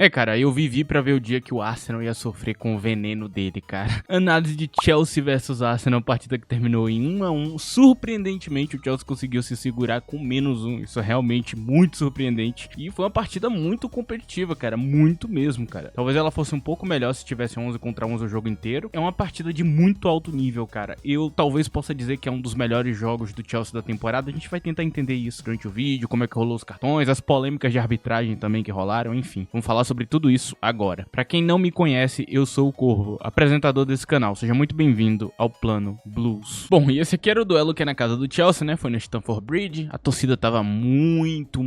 É, cara, eu vivi pra ver o dia que o Arsenal ia sofrer com o veneno dele, cara. Análise de Chelsea versus Arsenal, partida que terminou em 1-1. Surpreendentemente, o Chelsea conseguiu se segurar com -1. Isso é realmente muito surpreendente. E foi uma partida muito competitiva, cara. Muito mesmo, cara. Talvez ela fosse um pouco melhor se tivesse 11 contra 11 o jogo inteiro. É uma partida de muito alto nível, cara. Eu talvez possa dizer que é um dos melhores jogos do Chelsea da temporada. A gente vai tentar entender isso durante o vídeo, como é que rolou os cartões, as polêmicas de arbitragem também que rolaram, enfim. Vamos falar sobre tudo isso agora. Pra quem não me conhece, eu sou o Corvo, apresentador desse canal. Seja muito bem-vindo ao Plano Blues. Bom, e esse aqui era o duelo que é na casa do Chelsea, né? Foi no Stamford Bridge. A torcida tava muito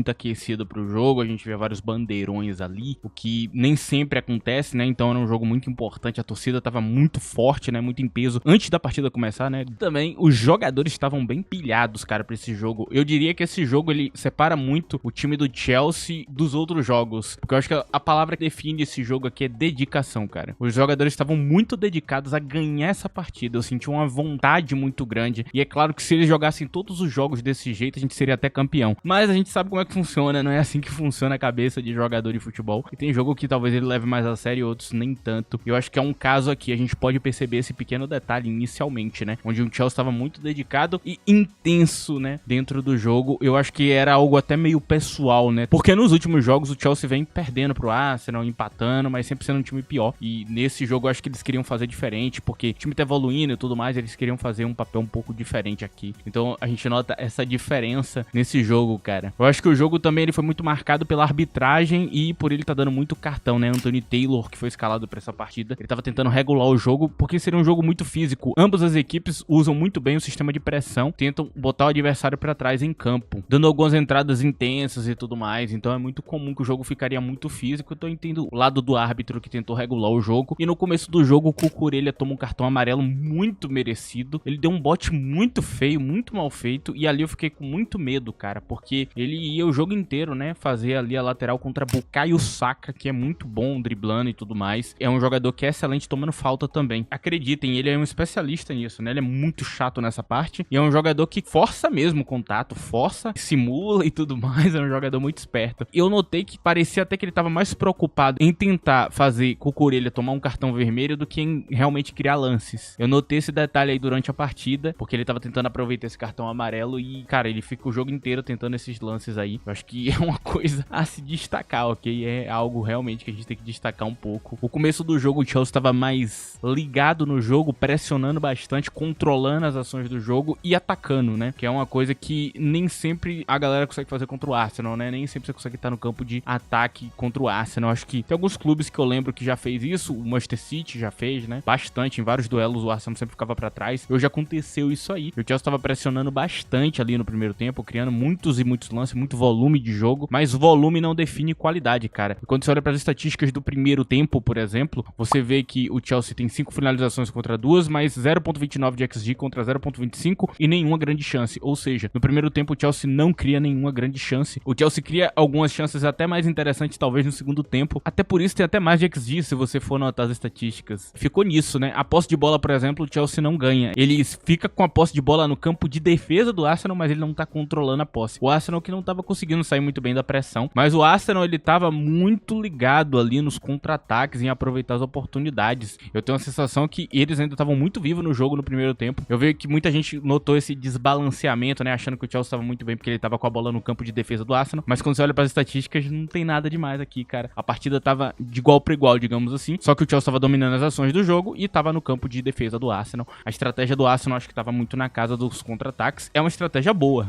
aquecida pro jogo. A gente vê vários bandeirões ali, o que nem sempre acontece, né? Então era um jogo muito importante. A torcida tava muito forte, né? Muito em peso antes da partida começar, né? Também os jogadores estavam bem pilhados, cara, pra esse jogo. Eu diria que esse jogo, ele separa muito o time do Chelsea dos outros jogos, porque eu acho que a palavra que define esse jogo aqui é dedicação, cara. Os jogadores estavam muito dedicados a ganhar essa partida. Eu senti uma vontade muito grande. E é claro que se eles jogassem todos os jogos desse jeito, a gente seria até campeão. Mas a gente sabe como é que funciona, não é assim que funciona a cabeça de jogador de futebol. E tem jogo que talvez ele leve mais a sério e outros nem tanto. Eu acho que é um caso aqui, a gente pode perceber esse pequeno detalhe inicialmente, né? Onde o Chelsea estava muito dedicado e intenso, né? Dentro do jogo. Eu acho que era algo até meio pessoal, né? Porque nos últimos jogos o Chelsea vem perdendo pro Arsenal, empatando, mas sempre sendo um time pior. E nesse jogo eu acho que eles queriam fazer diferente, porque o time tá evoluindo e tudo mais, eles queriam fazer um papel um pouco diferente aqui. Então a gente nota essa diferença nesse jogo, cara. Eu acho que o jogo também ele foi muito marcado pela arbitragem e por ele tá dando muito cartão, né? Anthony Taylor, que foi escalado pra essa partida, ele tava tentando regular o jogo, porque seria um jogo muito físico. Ambas as equipes usam muito bem o sistema de pressão, tentam botar o adversário pra trás em campo, dando algumas entradas intensas e tudo mais. Então é muito comum que o jogo ficaria muito físico. Então eu entendo o lado do árbitro que tentou regular o jogo. E no começo do jogo o Cucurella toma um cartão amarelo muito merecido. Ele deu um bote muito feio, muito mal feito. E ali eu fiquei com muito medo, cara, porque ele ia o jogo inteiro, né, fazer ali a lateral contra Bukayo Saka, que é muito bom driblando e tudo mais. É um jogador que é excelente tomando falta também. Acreditem, ele é um especialista nisso, né? Ele é muito chato nessa parte. E é um jogador que força mesmo o contato, força, simula e tudo mais. É um jogador muito esperto. Eu notei que parecia até que ele tava mais preocupado em tentar fazer Cucurella tomar um cartão vermelho do que em realmente criar lances. Eu notei esse detalhe aí durante a partida, porque ele tava tentando aproveitar esse cartão amarelo e, cara, ele fica o jogo inteiro tentando esses lances aí. Eu acho que é uma coisa a se destacar, ok? É algo realmente que a gente tem que destacar um pouco. O começo do jogo, o Chelsea tava mais ligado no jogo, pressionando bastante, controlando as ações do jogo e atacando, né? Que é uma coisa que nem sempre a galera consegue fazer contra o Arsenal, né? Nem sempre você consegue estar no campo de ataque contra o Arsenal. Acho que tem alguns clubes que eu lembro que já fez isso. O Manchester City já fez, né? Bastante. Em vários duelos o Arsenal sempre ficava pra trás. Hoje aconteceu isso aí. O Chelsea estava pressionando bastante ali no primeiro tempo, criando muitos e muitos lances, muito volume de jogo. Mas volume não define qualidade, cara. E quando você olha para as estatísticas do primeiro tempo, por exemplo, você vê que o Chelsea tem 5 finalizações contra 2, mais 0.29 de XG contra 0.25 e nenhuma grande chance. Ou seja, no primeiro tempo o Chelsea não cria nenhuma grande chance. O Chelsea cria algumas chances até mais interessantes, talvez no segundo tempo. Até por isso tem até mais de XG, se você for notar as estatísticas. Ficou nisso, né? A posse de bola, por exemplo, o Chelsea não ganha. Ele fica com a posse de bola no campo de defesa do Arsenal, mas ele não tá controlando a posse. O Arsenal que não tava conseguindo sair muito bem da pressão, mas o Arsenal ele tava muito ligado ali nos contra-ataques, em aproveitar as oportunidades. Eu tenho a sensação que eles ainda estavam muito vivos no jogo no primeiro tempo. Eu vejo que muita gente notou esse desbalanceamento, né? Achando que o Chelsea estava muito bem porque ele tava com a bola no campo de defesa do Arsenal, mas quando você olha para as estatísticas, não tem nada demais aqui, cara. A partida tava de igual para igual, digamos assim, só que o Chelsea estava dominando as ações do jogo e tava no campo de defesa do Arsenal. A estratégia do Arsenal acho que tava muito na casa dos contra-ataques. É uma estratégia boa,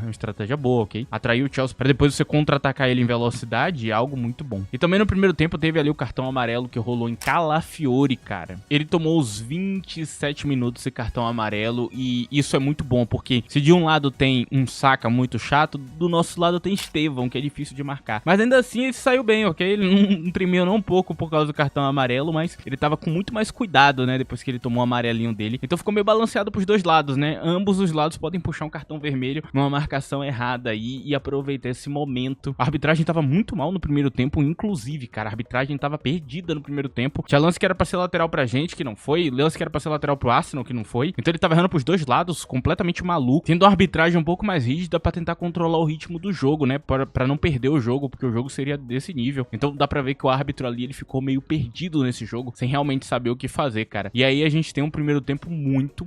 ok? Atraiu o Chelsea para depois você contra-atacar ele em velocidade, é algo muito bom. E também no primeiro tempo teve ali o cartão amarelo que rolou em Calafiori, cara. Ele tomou os 27 minutos esse cartão amarelo e isso é muito bom, porque se de um lado tem um Saka muito chato, do nosso lado tem Estevão, que é difícil de marcar. Mas ainda assim ele saiu bem, ok? Ele não tremeu não um pouco por causa do cartão amarelo, mas ele tava com muito mais cuidado, né, depois que ele tomou o amarelinho dele. Então ficou meio balanceado pros dois lados, né? Ambos os lados podem puxar um cartão vermelho numa marcação errada aí e aproveitar esse momento. A arbitragem tava muito mal no primeiro tempo, inclusive, cara. A arbitragem tava perdida no primeiro tempo. Tinha lance que era pra ser lateral pra gente, que não foi. Lance que era pra ser lateral pro Arsenal, que não foi. Então ele tava errando pros dois lados, completamente maluco. Tendo uma arbitragem um pouco mais rígida pra tentar controlar o ritmo do jogo, né? Pra não perder o jogo, porque o jogo seria desse nível. nível. Então dá pra ver que o árbitro ali, ele ficou meio perdido nesse jogo, sem realmente saber o que fazer, cara. E aí a gente tem um primeiro tempo muito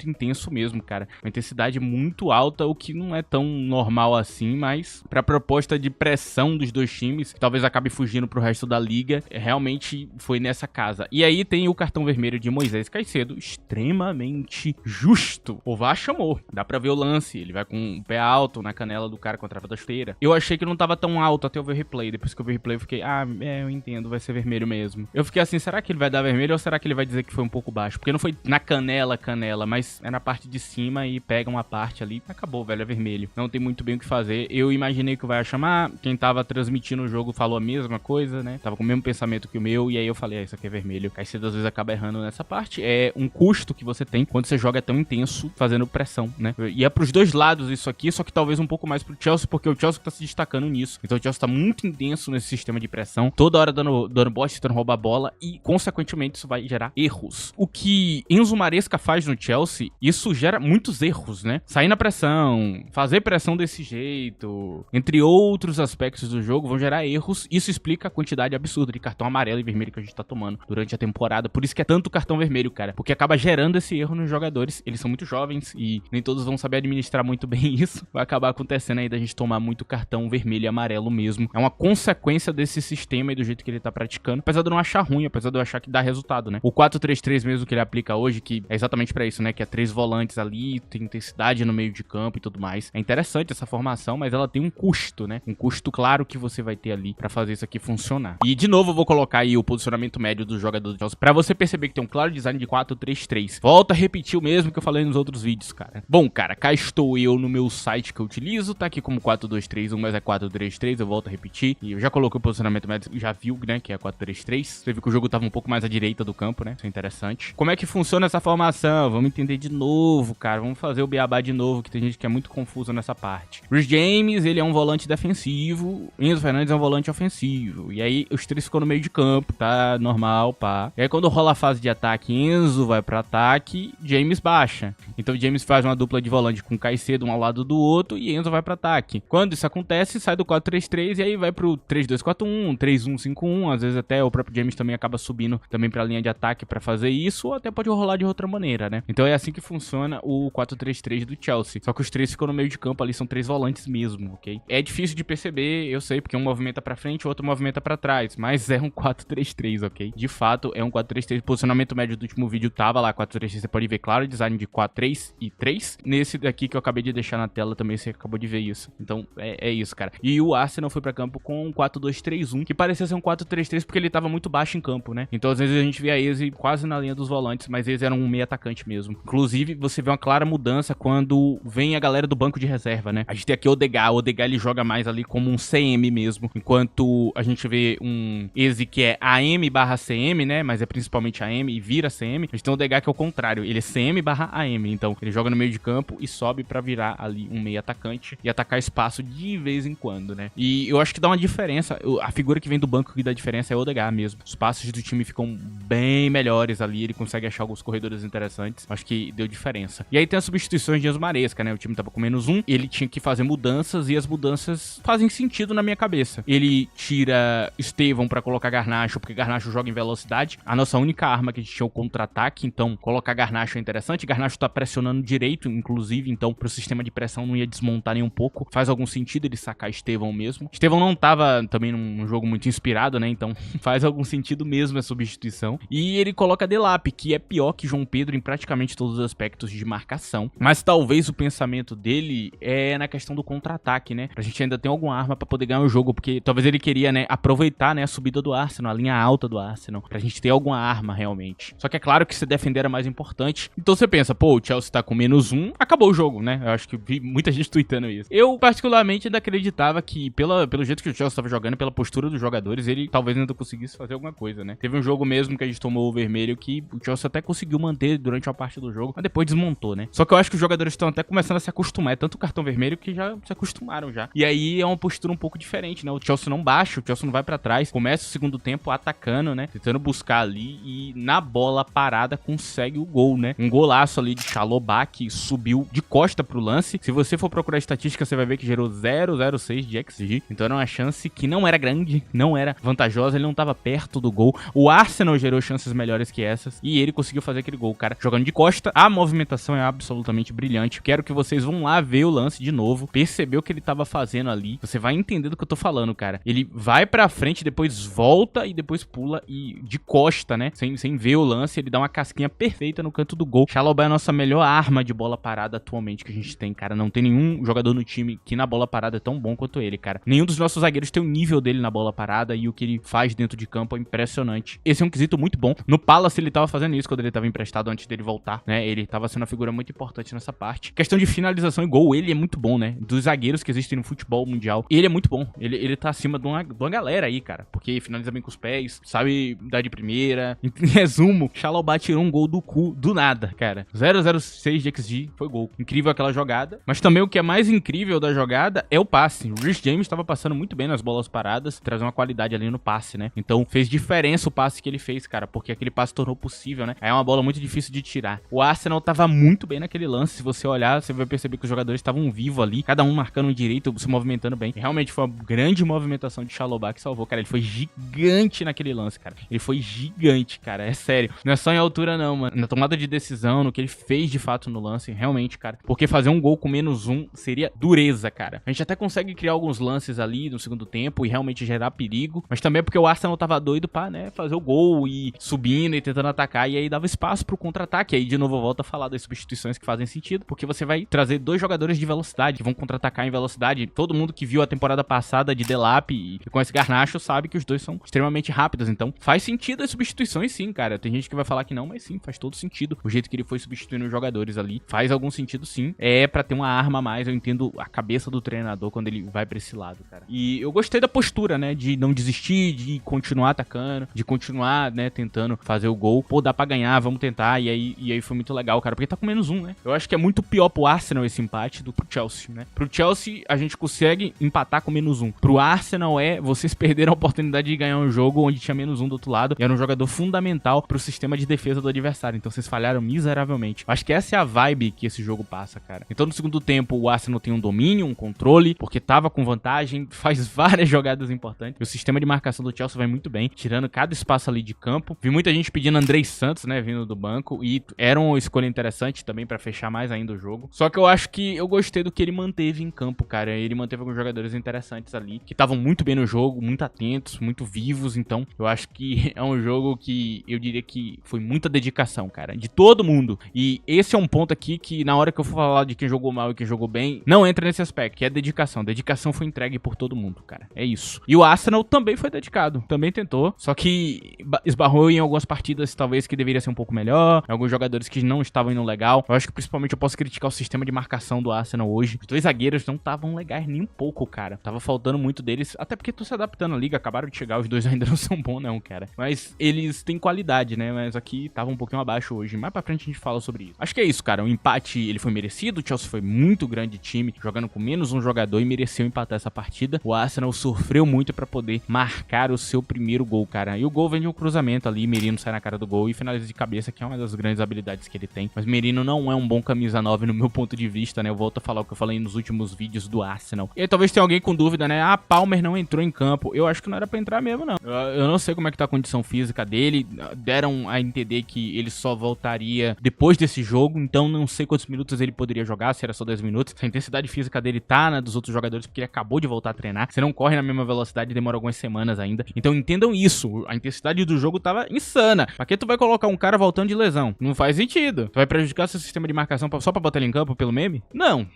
intenso mesmo, cara. Uma intensidade muito alta, o que não é tão normal assim, mas pra proposta de pressão dos dois times, que talvez acabe fugindo pro resto da liga, realmente foi nessa casa. E aí tem o cartão vermelho de Moisés Caicedo, extremamente justo. O VAR chamou, dá pra ver o lance, ele vai com o pé alto na canela do cara com a trava da chuteira. Eu achei que não tava tão alto até eu ver o replay. Depois que eu vi o replay, eu fiquei, eu entendo, vai ser vermelho mesmo. Eu fiquei assim, será que ele vai dar vermelho ou será que ele vai dizer que foi um pouco baixo? Porque não foi na canela, mas é na parte de cima e pega uma parte ali, acabou, velho, é vermelho. Não tem muito bem o que fazer. Eu imaginei que o VAR ia chamar, quem tava transmitindo o jogo falou a mesma coisa, né? Tava com o mesmo pensamento que o meu, e aí eu falei, isso aqui é vermelho. Caicedo às vezes acaba errando nessa parte. É um custo que você tem quando você joga tão intenso, fazendo pressão, né? E é pros dois lados isso aqui, só que talvez um pouco mais pro Chelsea, porque o Chelsea tá se destacando nisso. Então o Chelsea tá muito intenso nesse sistema de pressão, toda hora dando bote, tentando roubar a bola, e consequentemente isso vai gerar erros. O que Enzo Maresca faz no Chelsea, isso gera muitos erros, né? Sair na pressão, fazer pressão desse jeito, entre outros aspectos do jogo, vão gerar erros. Isso explica a quantidade absurda de cartão amarelo e vermelho que a gente tá tomando durante a temporada. Por isso que é tanto cartão vermelho, cara, porque acaba gerando esse erro nos jogadores. Eles são muito jovens e nem todos vão saber administrar muito bem isso. Vai acabar acontecendo aí da gente tomar muito cartão vermelho e amarelo mesmo. É uma consequência desse sistema e do jeito que ele tá praticando, apesar de eu não achar ruim, apesar de eu achar que dá resultado, né? O 4-3-3 mesmo que ele aplica hoje, que é exatamente pra isso, né? Que é 3 volantes ali, tem intensidade no meio de campo e tudo mais. É interessante essa formação, mas ela tem um custo, né? Um custo claro que você vai ter ali pra fazer isso aqui funcionar. E de novo eu vou colocar aí o posicionamento médio do jogador do Chelsea, pra você perceber que tem um claro design de 4-3-3. Volta a repetir o mesmo que eu falei nos outros vídeos, cara. Bom, cara, cá estou eu no meu site que eu utilizo, tá aqui como 4-2-3-1, mas é 4-3-3, eu volto a repetir. E eu já coloquei o posicionamento médio, já viu, né, que é 4-3-3. Você viu que o jogo tava um pouco mais à direita do campo, né? Isso é interessante. Como é que funciona essa formação? Vamos entender de novo, cara. Vamos fazer o beabá de novo, que tem gente que é muito confusa nessa parte. Rhys James, ele é um volante defensivo. Enzo Fernandes é um volante ofensivo. E aí, os três ficam no meio de campo, tá? Normal, pá. E aí, quando rola a fase de ataque, Enzo vai pra ataque, James baixa. Então, James faz uma dupla de volante com Caicedo um ao lado do outro e Enzo vai pra ataque. Quando isso acontece, sai do 4-3-3 e aí vai pro 3-2-4-1, 3-1-5-1. Às vezes até o próprio James também acaba subindo também pra linha de ataque pra fazer isso, ou até pode rolar de outra maneira, né? Então é assim que funciona o 4-3-3 do Chelsea. Só que os três ficam no meio de campo ali, são três volantes mesmo, ok? É difícil de perceber, eu sei, porque um movimenta pra frente, o outro movimenta pra trás, mas é um 4-3-3, ok? De fato, é um 4-3-3. O posicionamento médio do último vídeo tava lá, 4-3-3, você pode ver, claro, design de 4-3 e 3. Nesse daqui que eu acabei de deixar na tela também, você acabou de ver isso. Então, é isso, cara. E o Arsenal foi pra campo com um 4-2-3-1, que parecia ser um 4-3-3 porque ele tava muito baixo em campo, né? Então, às vezes a gente via Eze quase na linha dos volantes, mas eles eram um meio atacante mesmo. Inclusive, você vê uma clara mudança quando vem a galera do banco de reserva, né? A gente tem aqui o Odegaard ele joga mais ali como um CM mesmo, enquanto a gente vê um Eze que é AM/CM, né? Mas é principalmente AM e vira CM. A gente tem o Odegaard que é o contrário, ele é CM/AM, então ele joga no meio de campo e sobe pra virar ali um meio atacante e atacar espaço de vez em quando, né? E eu acho que dá uma diferença, a figura que vem do banco que dá diferença é o Odegaard mesmo. Os passes do time ficam bem melhores ali, ele consegue achar alguns corredores interessantes, acho que deu diferença. E aí tem as substituições de Enzo Maresca, né? O time tava com -1, ele tinha que fazer mudanças e as mudanças fazem sentido na minha cabeça. Ele tira Estevão pra colocar Garnacho, porque Garnacho joga em velocidade. A nossa única arma que a gente tinha é o contra-ataque, então colocar Garnacho é interessante. Garnacho tá pressionando direito, inclusive, então pro sistema de pressão não ia desmontar nem um pouco. Faz algum sentido ele sacar Estevão mesmo. Estevão não tava também num jogo muito inspirado, né? Então faz algum sentido mesmo a substituição. E ele coloca Delap, que é pior que João Pedro em praticamente todos os aspectos de marcação. Mas talvez o pensamento dele é na questão do contra-ataque, né? Pra gente ainda ter alguma arma pra poder ganhar o jogo, porque talvez ele queria, né, aproveitar, né, a subida do Arsenal, a linha alta do Arsenal, pra gente ter alguma arma realmente. Só que é claro que se defender era mais importante. Então você pensa, pô, o Chelsea tá com -1, acabou o jogo, né? Eu acho que vi muita gente tweetando isso. Eu, particularmente, ainda acreditava que pelo jeito que o Chelsea tava jogando, pela postura dos jogadores, ele talvez ainda conseguisse fazer alguma coisa, né? Teve um jogo mesmo que a gente tomou o vermelho que o Chelsea até conseguiu manter durante uma parte do jogo, mas depois desmontou, né? Só que eu acho que os jogadores estão até começando a se acostumar. É tanto o cartão vermelho que já se acostumaram já. E aí é uma postura um pouco diferente, né? O Chelsea não baixa, o Chelsea não vai pra trás. Começa o segundo tempo atacando, né? Tentando buscar ali e na bola parada consegue o gol, né? Um golaço ali de Chalobah que subiu de costa pro lance. Se você for procurar estatística, você vai ver que gerou 0,06 de XG. Então era uma chance que não era grande, não era vantajosa, ele não tava perto do gol. O Arsenal gerou chances melhores que essas e ele conseguiu fazer aquele gol, cara. Jogando de costa, a movimentação é absolutamente brilhante. Quero que vocês vão lá ver o lance de novo, perceber o que ele tava fazendo ali. Você vai entender do que eu tô falando, cara. Ele vai pra frente, depois volta e depois pula e de costa, né? Sem ver o lance, ele dá uma casquinha perfeita no canto do gol. Chalobah é a nossa melhor arma de bola parada atualmente que a gente tem, cara. Não tem nenhum jogador no time que na bola parada é tão bom quanto ele, cara. Nenhum dos nossos zagueiros tem o nível dele na bola parada e o que ele faz dentro de campo é impressionante. Esse é um quesito muito bom. No Palace ele tava fazendo isso quando ele tava emprestado antes dele voltar, né? Ele tava sendo uma figura muito importante nessa parte. Questão de finalização e gol, ele é muito bom, né? Dos zagueiros que existem no futebol mundial, ele é muito bom. Ele tá acima de uma galera aí, cara. Porque finaliza bem com os pés, sabe dar de primeira. Em resumo, Chalobah tirou um gol do cu do nada, cara. 0,06 de XG, foi gol. Incrível aquela jogada. Mas também o que é mais incrível da jogada é o passe. O Reece James tava passando muito bem nas bolas paradas, trazendo uma qualidade ali no passe, né? Então fez diferença o passe que ele fez, cara, porque aquele passe tornou possível, né? Aí é uma bola muito difícil de tirar. O Arsenal tava muito bem naquele lance. Se você olhar, você vai perceber que os jogadores estavam vivos ali, cada um marcando um direito, se movimentando bem. E realmente foi uma grande movimentação de Chalobah que salvou, cara. Ele foi gigante naquele lance, cara. Ele foi gigante, cara. É sério. Não é só em altura, não, mano. Na tomada de decisão, no que ele fez de fato no lance, realmente, cara. Porque fazer um gol com -1 seria dureza, cara. A gente até consegue criar alguns lances ali no segundo tempo e realmente gerar perigo, mas também é porque o Arsenal tava doido pra, né, fazer o gol e subindo e tentando atacar, e aí dava espaço pro contra-ataque. Aí de novo eu volto a falar das substituições que fazem sentido, porque você vai trazer dois jogadores de velocidade, que vão contra-atacar em velocidade. Todo mundo que viu a temporada passada de Delap e conhece Garnacho sabe que os dois são extremamente rápidos, então faz sentido as substituições sim, cara. Tem gente que vai falar que não, mas sim, faz todo sentido. O jeito que ele foi substituindo os jogadores ali faz algum sentido sim. É pra ter uma arma a mais, eu entendo a cabeça do treinador quando ele vai pra esse lado, cara. E eu gostei da postura, né, de não desistir, de continuar atacando, de continuar, né, tentando fazer o gol. Pô, dá pra ganhar, vamos tentar. E aí foi muito legal, cara, porque tá com -1, né? Eu acho que é muito pior pro Arsenal esse empate do que pro Chelsea, né? Pro Chelsea, a gente consegue empatar com -1. Pro Arsenal vocês perderam a oportunidade de ganhar um jogo onde tinha -1 do outro lado e era um jogador fundamental pro sistema de defesa do adversário. Então vocês falharam miseravelmente. Acho que essa é a vibe que esse jogo passa, cara. Então no segundo tempo, o Arsenal tem um domínio, um controle, porque tava com vantagem, faz várias jogadas importantes. E o sistema de marcação do Chelsea vai muito bem, tirando cada espaço ali de campo. Vi muita gente pedindo Andrés Santos, né, vindo do banco, e era uma escolha interessante também pra fechar mais ainda o jogo. Só que eu acho que eu gostei do que ele manteve em campo, cara. Ele manteve alguns jogadores interessantes ali, que estavam muito bem no jogo, muito atentos, muito vivos. Então eu acho que é um jogo que eu diria que foi muita dedicação, cara, de todo mundo. E esse é um ponto aqui que na hora que eu for falar de quem jogou mal e quem jogou bem, não entra nesse aspecto, que é dedicação. Dedicação foi entregue por todo mundo, cara. É isso. E o Arsenal também foi dedicado, também tentou, só que esbarrou em algumas partidas talvez que deveria ser um pouco melhor, alguns jogadores que não estavam indo legal. Eu acho que principalmente eu posso criticar o sistema de marcação do Arsenal hoje. Os dois zagueiros não estavam legais nem um pouco, cara. Tava faltando muito deles, até porque tô se adaptando à liga, acabaram de chegar, os dois ainda não são bons não, cara. Mas eles têm qualidade, né? Mas aqui tava um pouquinho abaixo hoje. Mais pra frente a gente fala sobre isso. Acho que é isso, cara. O empate, ele foi merecido. O Chelsea foi muito grande time, jogando com -1 jogador e mereceu empatar essa partida. O Arsenal sofreu muito pra poder marcar o seu primeiro gol, cara. E o gol vem de um cruzamento ali, Merino sai na cara do gol e finaliza de cabeça, que é uma das grandes habilidades que ele tem. Mas Merino não é um bom camisa 9 no meu ponto de vista, né? Eu volto a falar o que eu falei nos últimos vídeos do Arsenal. E aí talvez tenha alguém com dúvida, né? Ah, Palmer não entrou em campo. Eu acho que não era pra entrar mesmo, não. Eu não sei como é que tá a condição física dele. Deram a entender que ele só voltaria depois desse jogo, então não sei quantos minutos ele poderia jogar, se era só 10 minutos. A intensidade física dele tá na dos outros jogadores, porque ele acabou de voltar a treinar. Você não corre na mesma velocidade, demora algumas semanas ainda. Então entendam isso. A intensidade do jogo tava insana. Pra que tu vai colocar um cara voltando de lesão? Não faz sentido. Tu vai prejudicar seu sistema de marcação só pra botar ele em campo pelo meme? Não,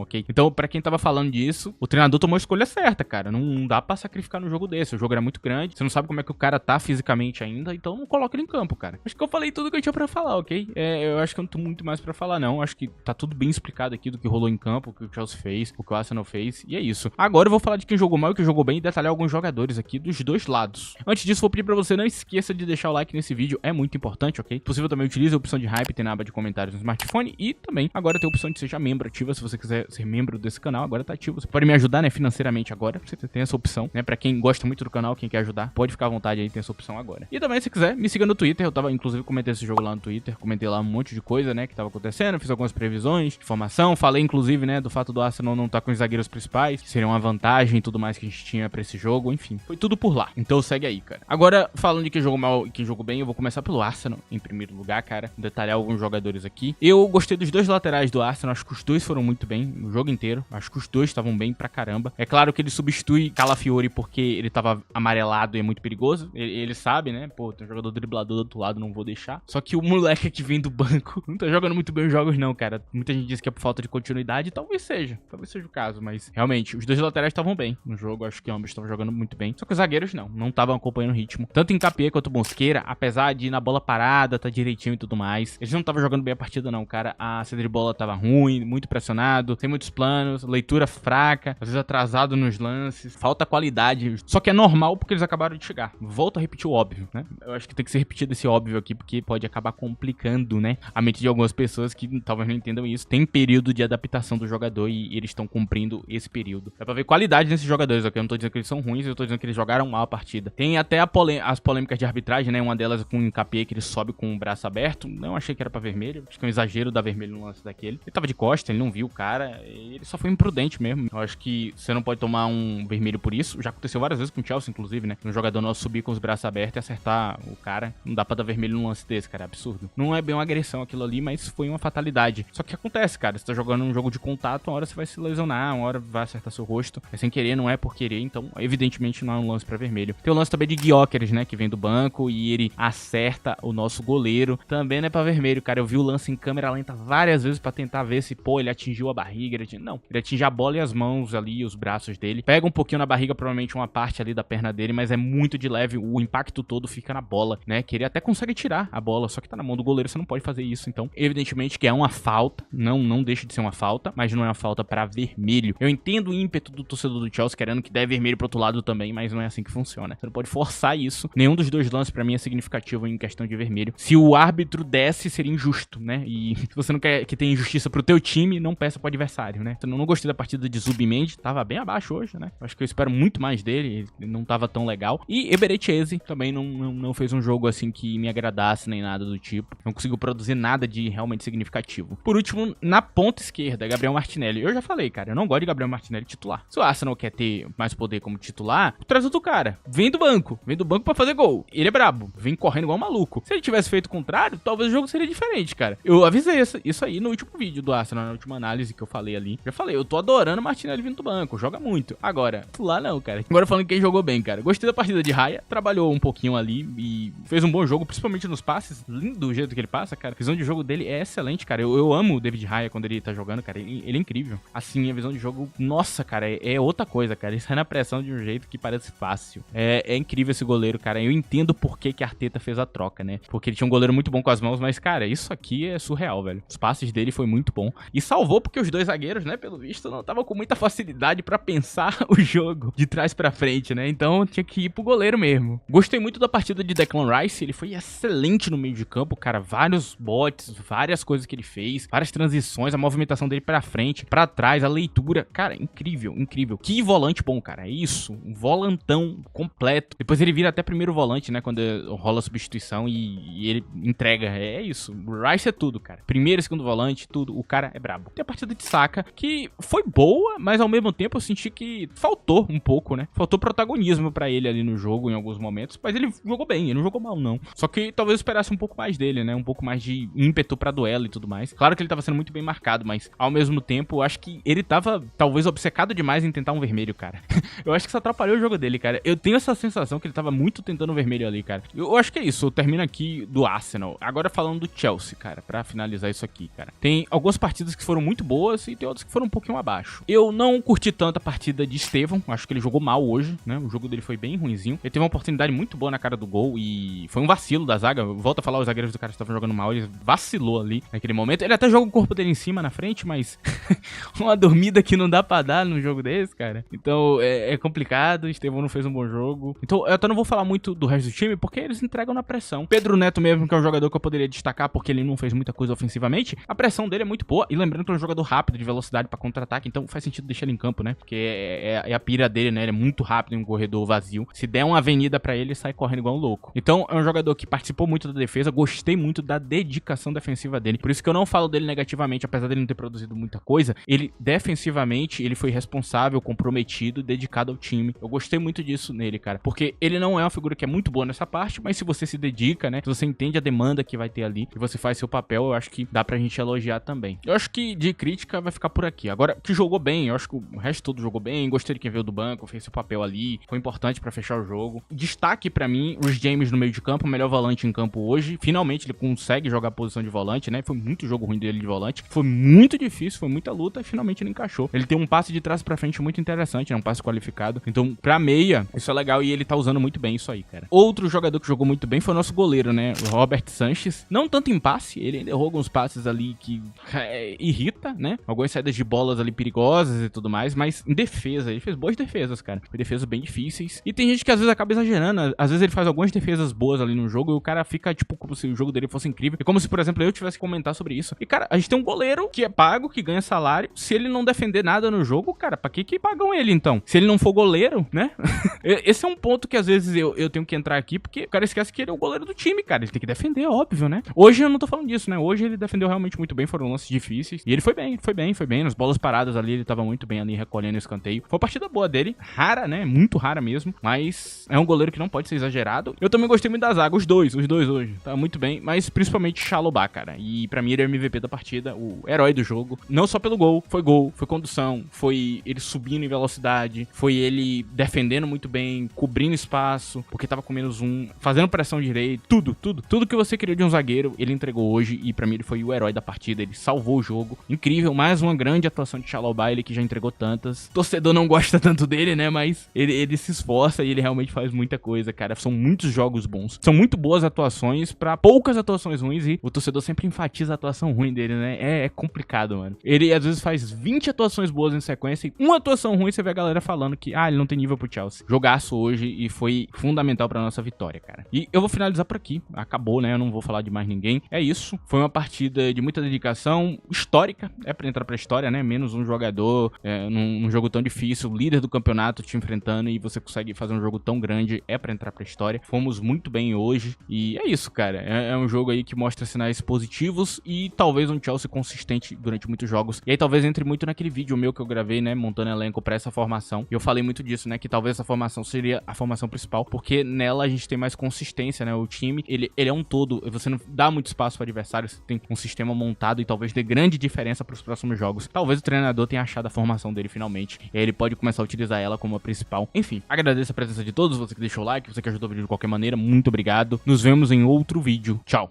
ok. Então, pra quem tava falando disso, o treinador tomou a escolha certa, cara. Não dá pra sacrificar no jogo desse. O jogo era muito grande. Você não sabe como é que o cara tá fisicamente ainda, então não coloca ele em campo, cara. Acho que eu falei tudo que eu tinha pra falar, ok? Eu acho que eu não tô muito mais pra falar, não. Acho que tá tudo bem explicado aqui do que rolou em campo, o que o Chelsea fez, o que o Arsenal fez, e é isso. Agora eu vou falar de quem jogou mal e quem jogou bem e detalhar alguns jogadores aqui dos dois lados. Antes disso, vou pedir pra você não esqueça de deixar o like nesse vídeo, é muito importante, ok? Se possível, também utilize a opção de hype, tem na aba de comentários no smartphone, e também agora tem a opção de seja membro ativa, se você quiser ser membro desse canal, agora tá ativo. Você pode me ajudar, né, financeiramente agora, você tem essa opção, né, pra quem gosta muito do canal, quem quer ajudar, pode ficar à vontade aí, tem essa opção agora. E também, se quiser, me siga no Twitter, eu tava, inclusive, comentando esse jogo lá no Twitter, comentei lá um monte de coisa, né, que tava acontecendo, fiz algumas previsões, informação, falei, inclusive, né, do fato do Arsenal não tá com os zagueiros principais, que seria uma vantagem e tudo mais que a gente tinha pra esse jogo, enfim. Foi tudo por lá. Então segue aí, cara. Agora, falando de quem jogou mal e quem jogou bem, eu vou começar pelo Arsenal, em primeiro lugar, cara. Vou detalhar alguns jogadores aqui. Eu gostei dos dois laterais do Arsenal, acho que os dois foram muito bem no jogo inteiro. Acho que os dois estavam bem pra caramba. É claro que ele substitui Calafiori porque ele tava amarelado e é muito perigoso. Ele sabe, né? Pô, tem um jogador driblador do outro lado, não vou deixar. Só que o moleque que vem do banco não tá jogando muito bem os jogos não, cara. Muita gente diz que é por falta de continuidade, talvez seja o caso, mas realmente, os dois laterais estavam bem no jogo, acho que ambos estavam jogando muito bem. Só que os zagueiros não estavam acompanhando o ritmo. Tanto Hincapié quanto Mosqueira, apesar de ir na bola parada, tá direitinho e tudo mais, eles não estavam jogando bem a partida não, cara. A saída de bola tava ruim, muito pressionado, sem muitos planos, leitura fraca, às vezes atrasado nos lances, falta qualidade. Só que é normal porque eles acabaram de chegar. Volto a repetir o óbvio, né? Eu acho que tem que ser repetido esse óbvio aqui, porque pode acabar complicando, né, a mente de algumas pessoas que talvez não entendam isso. Tem período de adaptação do jogador e eles estão cumprindo esse período. Dá pra ver qualidade nesses jogadores, ok? Eu não tô dizendo que eles são ruins, eu tô dizendo que eles jogaram mal a partida. Tem até as polêmicas de arbitragem, né? Uma delas com o Hincapié, que ele sobe com o braço aberto. Não achei que era pra vermelho. Acho que é um exagero dar vermelho no lance daquele. Ele tava de costa, ele não viu o cara. Ele só foi imprudente mesmo. Eu acho que você não pode tomar um vermelho por isso. Já aconteceu várias vezes com o Chelsea, inclusive, né? Um jogador nosso subir com os braços abertos e acertar o cara. Não dá pra dar vermelho num lance desse, cara. É absurdo. Não é bem uma agressão aquilo ali, mas foi uma fatalidade. Só que acontece, cara. Você tá jogando um jogo de contato, uma hora você vai se lesionar, uma hora vai acertar seu rosto. É sem querer, não é por querer. Então, evidentemente, não é um lance pra vermelho. Tem o lance também de Gyökeres, né? Que vem do banco e ele acerta o nosso goleiro. Também não é pra vermelho, cara. Eu vi o lance em câmera lenta várias vezes pra tentar ver se, pô, ele atingiu a barriga. Não, ele atinge a bola e as mãos ali, os braços dele. Pega um pouquinho na barriga, provavelmente uma parte ali da perna dele, mas é muito de leve. O impacto todo fica na bola, né? Que ele até consegue tirar a bola, só que tá na mão do goleiro, você não pode fazer isso. Então, evidentemente que é uma falta. Não deixa de ser uma falta, mas não é uma falta pra vermelho. Eu entendo o ímpeto do torcedor do Chelsea querendo que dê vermelho pro outro lado também, mas não é assim que funciona. Você não pode forçar isso. Nenhum dos dois lances pra mim é significativo em questão de vermelho. Se o árbitro desse, seria injusto, né? E se você não quer que tenha injustiça pro teu time, não peça pro adversário, né? Então, eu não gostei da partida de Zubimendi, tava bem abaixo hoje, né? Acho que eu espero muito mais dele, ele não tava tão legal. E Eberechi Eze também não fez um jogo assim que me agradasse nem nada do tipo. Não conseguiu produzir nada de realmente significativo. Por último, na ponta esquerda, Gabriel Martinelli. Eu já falei, cara, eu não gosto de Gabriel Martinelli titular. Se o Arsenal quer ter mais poder como titular, traz outro cara. Vem do banco pra fazer gol. Ele é brabo, vem correndo igual um maluco. Se ele tivesse feito o contrário, talvez o jogo seria diferente, cara. Eu avisei isso aí no último vídeo do Arsenal, na última análise que eu falei ali. Já falei, eu tô adorando o Martinelli vindo do banco, joga muito. Agora, titular não, cara. Agora falando quem jogou bem, cara. Gostei da partida de Raya, trabalhou um pouquinho ali e fez um bom jogo, principalmente nos passes. Lindo o jeito que ele passa, cara. A visão de jogo dele é excelente, cara. Eu amo o David Raya quando ele tá jogando, cara. Ele é incrível. Assim, a visão de jogo, nossa, cara, é outra coisa, cara. Ele sai na pressão de um jeito que parece fácil. É incrível esse goleiro, cara. Eu entendo por que a Arteta fez a troca, né? Porque ele tinha um goleiro muito bom com as mãos, mas, cara, isso aqui é surreal, velho. Os passes dele foi muito bom. E salvou porque os dois zagueiros, né, pelo visto, não estavam com muita facilidade pra pensar o jogo de trás pra frente, né? Então tinha que ir pro goleiro mesmo. Gostei muito da partida de Declan Rice. Ele foi excelente no meio de campo, cara. Vários botes, várias coisas que ele fez, várias transições, a movimentação dele pra frente, pra trás, a leitura. Cara, incrível, incrível. Que volante bom, cara. É isso. Um volantão completo. Depois ele vira até primeiro volante, né? Quando rola a substituição e ele entrega. É isso. O Rice é tudo, cara. Primeiro e segundo volante, tudo. O cara é brabo. Tem a partida de Saka, que foi boa, mas ao mesmo tempo eu senti que faltou um pouco, né? Faltou protagonismo pra ele ali no jogo em alguns momentos, mas ele jogou bem, ele não jogou mal, não. Só que talvez eu esperasse um pouco mais dele, né? Um pouco mais de ímpeto pra duelo e tudo mais. Claro que ele tava sendo muito bem marcado, mas ao mesmo tempo eu acho que ele tava talvez obcecado demais em tentar um vermelho, cara. Eu acho que isso atrapalhou o jogo dele, cara. Eu tenho essa sensação que ele tava muito tentando um vermelho ali, cara. Eu acho que é isso. Eu termino aqui do Arsenal. Agora falando do Chelsea, cara, pra finalizar isso aqui, cara. Tem algumas partidas que foram muito boas e tem outras que foram um pouquinho abaixo. Eu não curti tanto a partida de Estevão. Acho que ele jogou mal hoje, né? O jogo dele foi bem ruinzinho. Ele teve uma oportunidade muito boa na cara do gol e foi um vacilo da zaga. Volto a falar, os zagueiros do cara estavam jogando mal. Ele vacilou ali naquele momento. Ele até joga o corpo dele em cima, na frente, mas uma dormida que não dá pra dar num jogo desse, cara. Então é complicado. O Estevão não fez um bom jogo. Então eu até não vou falar muito do resto do time porque eles entregam na pressão. Pedro Neto mesmo, que é um jogador que eu poderia destacar porque ele não fez muita coisa ofensivamente, a pressão dele é muito boa. E lembrando que é um jogador rápido, de velocidade pra contra-ataque, então faz sentido deixar ele em campo, né? Porque é a pira dele, né? Ele é muito rápido em um corredor vazio. Se der uma avenida pra ele, sai correndo igual um louco. Então é um jogador que participou muito da defesa, gostei muito da dedicação defensiva dele. Por isso que eu não falo dele negativamente, apesar dele não ter produzido muita coisa. Ele, defensivamente, ele foi responsável, comprometido comprometido, dedicado ao time. Eu gostei muito disso nele, cara, porque ele não é uma figura que é muito boa nessa parte, mas se você se dedica, né, se você entende a demanda que vai ter ali e você faz seu papel, eu acho que dá pra gente elogiar também. Eu acho que de crítica vai ficar por aqui. Agora, que jogou bem, eu acho que o resto todo jogou bem, gostei de quem veio do banco, fez seu papel ali, foi importante pra fechar o jogo. Destaque pra mim, os James no meio de campo, o melhor volante em campo hoje. Finalmente ele consegue jogar a posição de volante, né? Foi muito jogo ruim dele de volante. Foi muito difícil, foi muita luta e finalmente ele encaixou. Ele tem um passe de trás pra frente muito interessante, né? Um passe qualificado. Então, pra meia, isso é legal e ele tá usando muito bem isso aí, cara. Outro jogador que jogou muito bem foi o nosso goleiro, né? O Robert Sanches. Não tanto em passe, ele ainda errou alguns passes ali que irrita, né? Algumas saídas de bolas ali perigosas e tudo mais, mas em defesa, ele fez boas defesas, cara. Foi defesas bem difíceis. E tem gente que às vezes acaba exagerando, às vezes ele faz algumas defesas boas ali no jogo e o cara fica, tipo, como se o jogo dele fosse incrível. É como se, por exemplo, eu tivesse que comentar sobre isso. E, cara, a gente tem um goleiro que é pago, que ganha salário. Se ele não defender nada no jogo, cara, pra que pagam ele, então? Se ele não for goleiro, né? Esse é um ponto que às vezes eu tenho que entrar aqui, porque o cara esquece que ele é o goleiro do time, cara. Ele tem que defender, óbvio, né? Hoje eu não tô falando disso, né? Hoje ele defendeu realmente muito bem, foram lances difíceis. E ele foi bem. Nas bolas paradas ali, ele tava muito bem ali, recolhendo o escanteio. Foi uma partida boa dele, rara, né? Muito rara mesmo, mas é um goleiro que não pode ser exagerado. Eu também gostei muito da zaga, os dois hoje. Tá muito bem, mas principalmente Chalobah, cara. E pra mim ele é o MVP da partida, o herói do jogo. Não só pelo gol, foi condução, foi ele subindo em velocidade, foi ele defendendo muito bem, cobrindo espaço, porque tava com -1, fazendo pressão direita, tudo que você queria de um zagueiro, ele entregou hoje e pra mim ele foi o herói da partida, ele salvou o jogo. Incrível, mais uma grande atuação de Chalobah, ele que já entregou tantas. O torcedor não gosta tanto dele, né, mas ele se esforça e ele realmente faz muita coisa, cara. São muitos jogos bons, são muito boas atuações pra poucas atuações ruins e o torcedor sempre enfatiza a atuação ruim dele, né? É complicado, mano. Ele às vezes faz 20 atuações boas em sequência e uma atuação ruim você vê a galera falando que, ele não tem nível pro Chelsea. Jogaço hoje e foi fundamental pra nossa vitória, cara. E eu vou finalizar por aqui. Acabou, né? Eu não vou falar de mais ninguém. É isso. Foi uma partida de muita dedicação, histórica. É pra entrar pra história, né? Menos um jogador num jogo tão difícil, líder do campeonato te enfrentando e você consegue fazer um jogo tão grande. É pra entrar pra história. Fomos muito bem hoje. E é isso, cara. É um jogo aí que mostra sinais positivos e talvez um Chelsea consistente durante muitos jogos. E aí talvez entre muito naquele vídeo meu que eu gravei, né? Montando elenco pra essa formação. E eu falei muito disso, né? Que talvez essa formação seria a formação principal, porque nela a gente tem mais consistência, né? O time, ele é um todo. Você não dá muito espaço pro adversário. Você tem um sistema montado e talvez dê grande diferença pros próximos jogos. Talvez o treinador tenha achado a formação dele finalmente. E aí ele pode começar a utilizar ela como a principal. Enfim, agradeço a presença de todos. Você que deixou o like, você que ajudou o vídeo de qualquer maneira. Muito obrigado. Nos vemos em outro vídeo. Tchau.